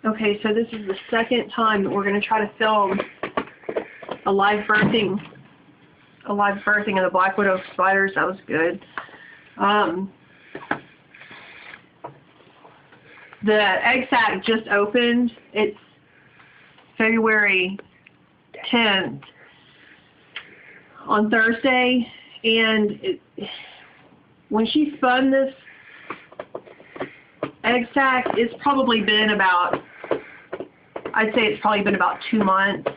Okay, so this is the second time that we're going to try to film a live birthing of the black widow spiders. That was good. The egg sac just opened. It's February 10th on Thursday, and when she spun this egg sac, it's probably been about, I'd say it's probably been about 2 months,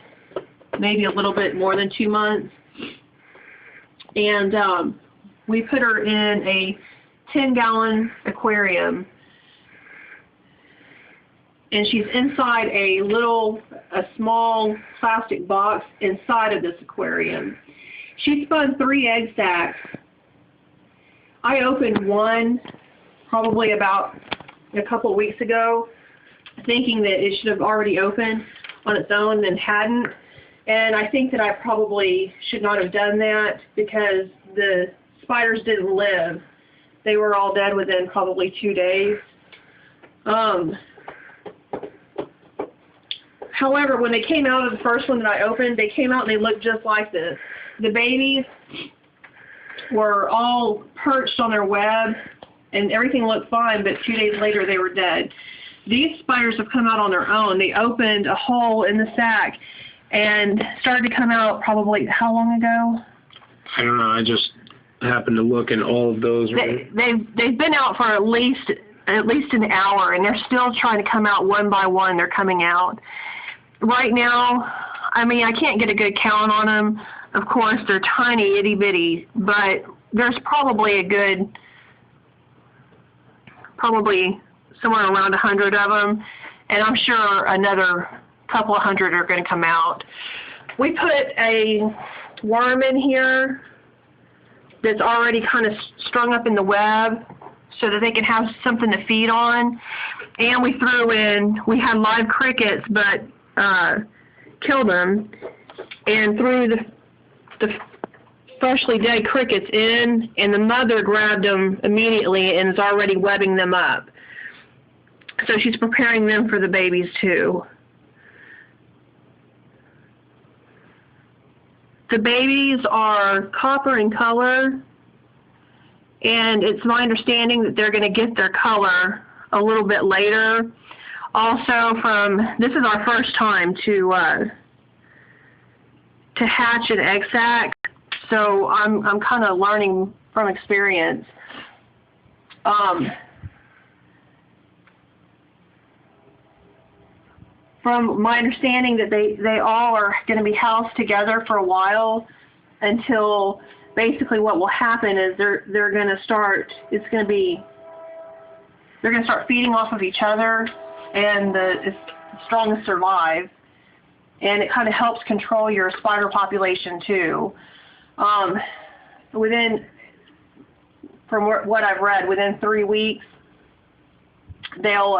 maybe a little bit more than 2 months. And we put her in a 10-gallon aquarium, and she's inside a small plastic box inside of this aquarium. She spun 3 egg sacs. I opened one probably about a couple of weeks ago, thinking that it should have already opened on its own and hadn't. And I think that I probably should not have done that because the spiders didn't live. They were all dead within probably 2 days. However, when they came out of the first one that I opened, they came out and they looked just like this. The babies were all perched on their web and everything looked fine, but 2 days later they were dead. These spiders have come out on their own. They opened a hole in the sac and started to come out probably, how long ago? I don't know. I just happened to look in all of those. They've been out for at least an hour, and they're still trying to come out one by one. They're coming out. Right now, I mean, I can't get a good count on them. Of course, they're tiny, itty-bitty, but there's probably somewhere around 100 of them, and I'm sure another couple of hundred are going to come out. We put a worm in here that's already kind of strung up in the web so that they can have something to feed on, and we had live crickets, but killed them, and threw the freshly dead crickets in, and the mother grabbed them immediately and is already webbing them up. So she's preparing them for the babies too. The babies are copper in color, and it's my understanding that they're going to get their color a little bit later. Also, this is our first time to hatch an egg sac, so I'm kind of learning from experience. From my understanding that they all are going to be housed together for a while until basically what will happen is they're going to start feeding off of each other, and the strongest survive, and it kind of helps control your spider population too. From what I've read, within 3 weeks they'll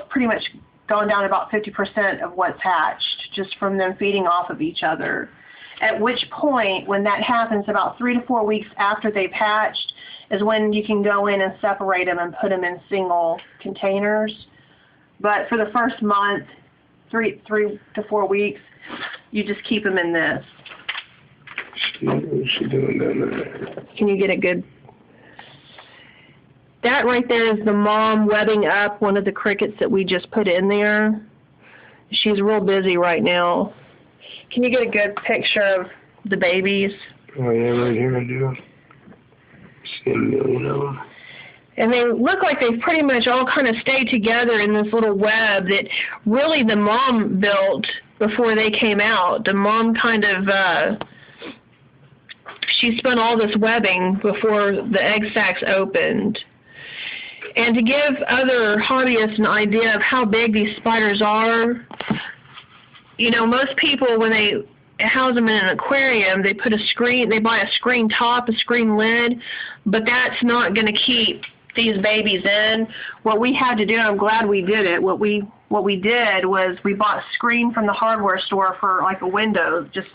pretty much gone down about 50% of what's hatched just from them feeding off of each other. At which point, when that happens, about 3 to 4 weeks after they've hatched, is when you can go in and separate them and put them in single containers. But for the first month, 3 to 4 weeks, you just keep them in this. What's she doing down there? Can you get a good... That right there is the mom webbing up one of the crickets that we just put in there. She's real busy right now. Can you get a good picture of the babies? Oh yeah, right here I do. See a million of them. And they look like they've pretty much all kind of stayed together in this little web that really the mom built before they came out. The mom kind of, she spun all this webbing before the egg sacs opened. And to give other hobbyists an idea of how big these spiders are, you know, most people, when they house them in an aquarium, they put they buy a screen top, a screen lid, but that's not going to keep these babies in. What we had to do, I'm glad we did it, what we did was we bought screen from the hardware store for like a window, just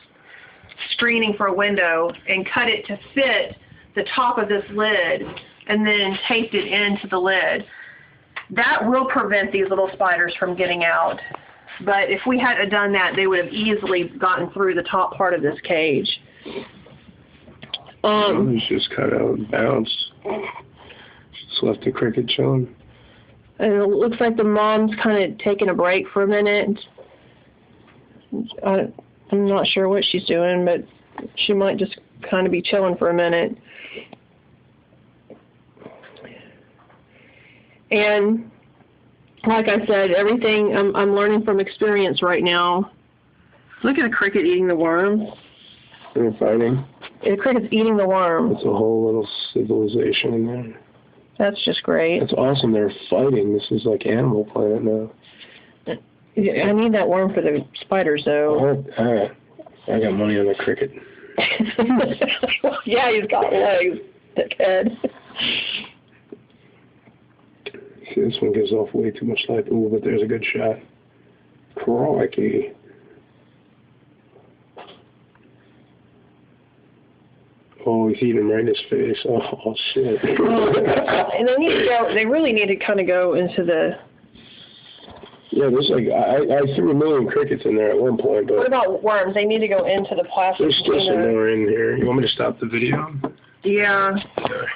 screening for a window, and cut it to fit the top of this lid, and then taped it into the lid. that will prevent these little spiders from getting out. But if we hadn't done that, they would have easily gotten through the top part of this cage. He's just cut out and bounced. Just left the cricket chilling. And it looks like the mom's kind of taking a break for a minute. I'm not sure what she's doing, but she might just kind of be chilling for a minute. And like I said, everything I'm learning from experience right now. Look at a cricket eating the worm. They're fighting. The cricket's eating the worm. It's a whole little civilization in there. That's just great. That's awesome. They're fighting. This is like Animal Planet now. I need that worm for the spiders, though. I got money on the cricket. Yeah, he's got legs. Thick head. See, this one gives off way too much light. Ooh, but there's a good shot. Crikey. Oh, he's eating him right in his face. Oh shit. And they need to go. They really need to kind of go into the. Yeah, there's like I threw 1 million crickets in there at one point, but. What about worms? They need to go into the plastic. There's still some more in here. You want me to stop the video? Yeah. Okay.